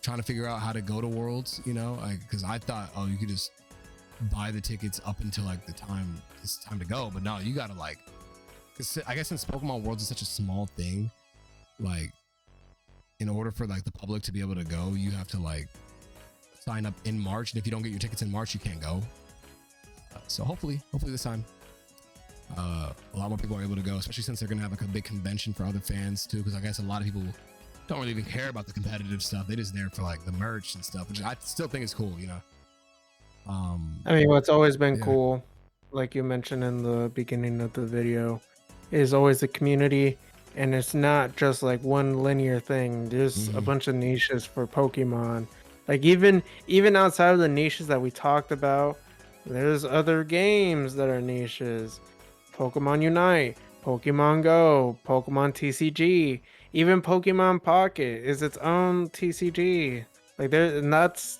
trying to figure out how to go to Worlds, you know, like, because I thought, oh, you could just buy the tickets up until like it's time to go. But no, you gotta like, because I guess since Pokemon Worlds is such a small thing, like in order for like the public to be able to go, you have to like sign up in March, and if you don't get your tickets in March, you can't go. So hopefully this time a lot more people are able to go, especially since they're gonna have like a big convention for other fans too, because I guess a lot of people don't really even care about the competitive stuff. They're just there for like the merch and stuff, which I still think is cool, you know. I mean, what's always been cool, like you mentioned in the beginning of the video, is always the community. And it's not just like one linear thing. There's a bunch of niches for Pokemon. Like even outside of the niches that we talked about, there's other games that are niches. Pokemon Unite, Pokemon Go, Pokemon TCG, even Pokemon Pocket is its own TCG. Like and that's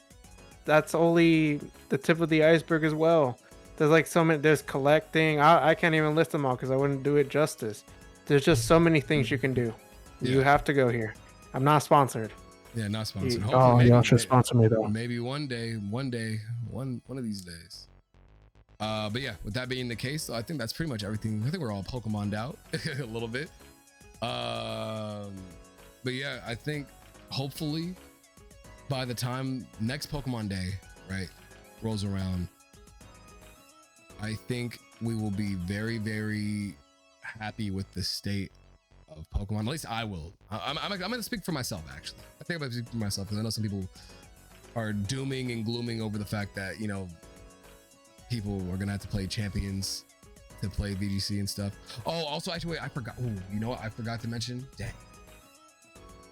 only the tip of the iceberg as well. There's like so many. There's collecting. I can't even list them all because I wouldn't do it justice. There's just so many things you can do. You have to go here. I'm not sponsored. Yeah, not sponsored. Y'all should sponsor me though. Maybe one of these days. But yeah, with that being the case, I think that's pretty much everything. I think we're all Pokemon'd out a little bit. But yeah, I think hopefully by the time next Pokemon Day, right, rolls around, I think we will be very, very happy with the state of Pokemon. At least I will. I'm going to speak for myself, actually. I think I'm going to speak for myself, because I know some people are dooming and glooming over the fact that, you know, people are going to have to play champions to play VGC and stuff. Oh, also, actually, wait, I forgot. Oh, you know what I forgot to mention? Dang.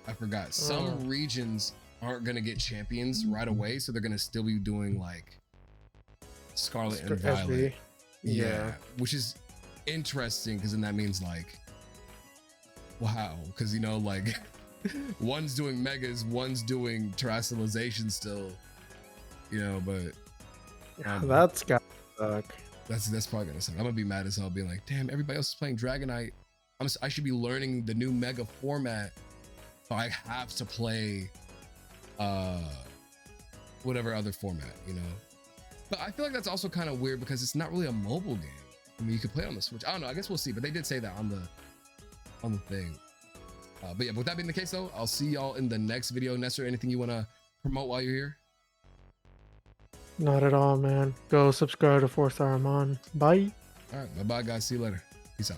I forgot. Some regions aren't going to get champions right away, so they're going to still be doing like Scarlet and Violet. Yeah, which is interesting, because then that means like, wow, because you know, like one's doing megas, one's doing terrestrialization still, you know, but that's gotta suck. That's probably gonna suck. I'm gonna be mad as hell, being like, damn, everybody else is playing Dragonite. I should be learning the new mega format, but I have to play whatever other format, you know. But I feel like that's also kind of weird, because it's not really a mobile game. I mean, you could play it on the Switch. I don't know. I guess we'll see. But they did say that on the thing. But yeah, with that being the case, though, I'll see y'all in the next video. Nestor, anything you want to promote while you're here? Not at all, man. Go subscribe to 4 Star Amon. Bye. All right. Bye-bye, guys. See you later. Peace out.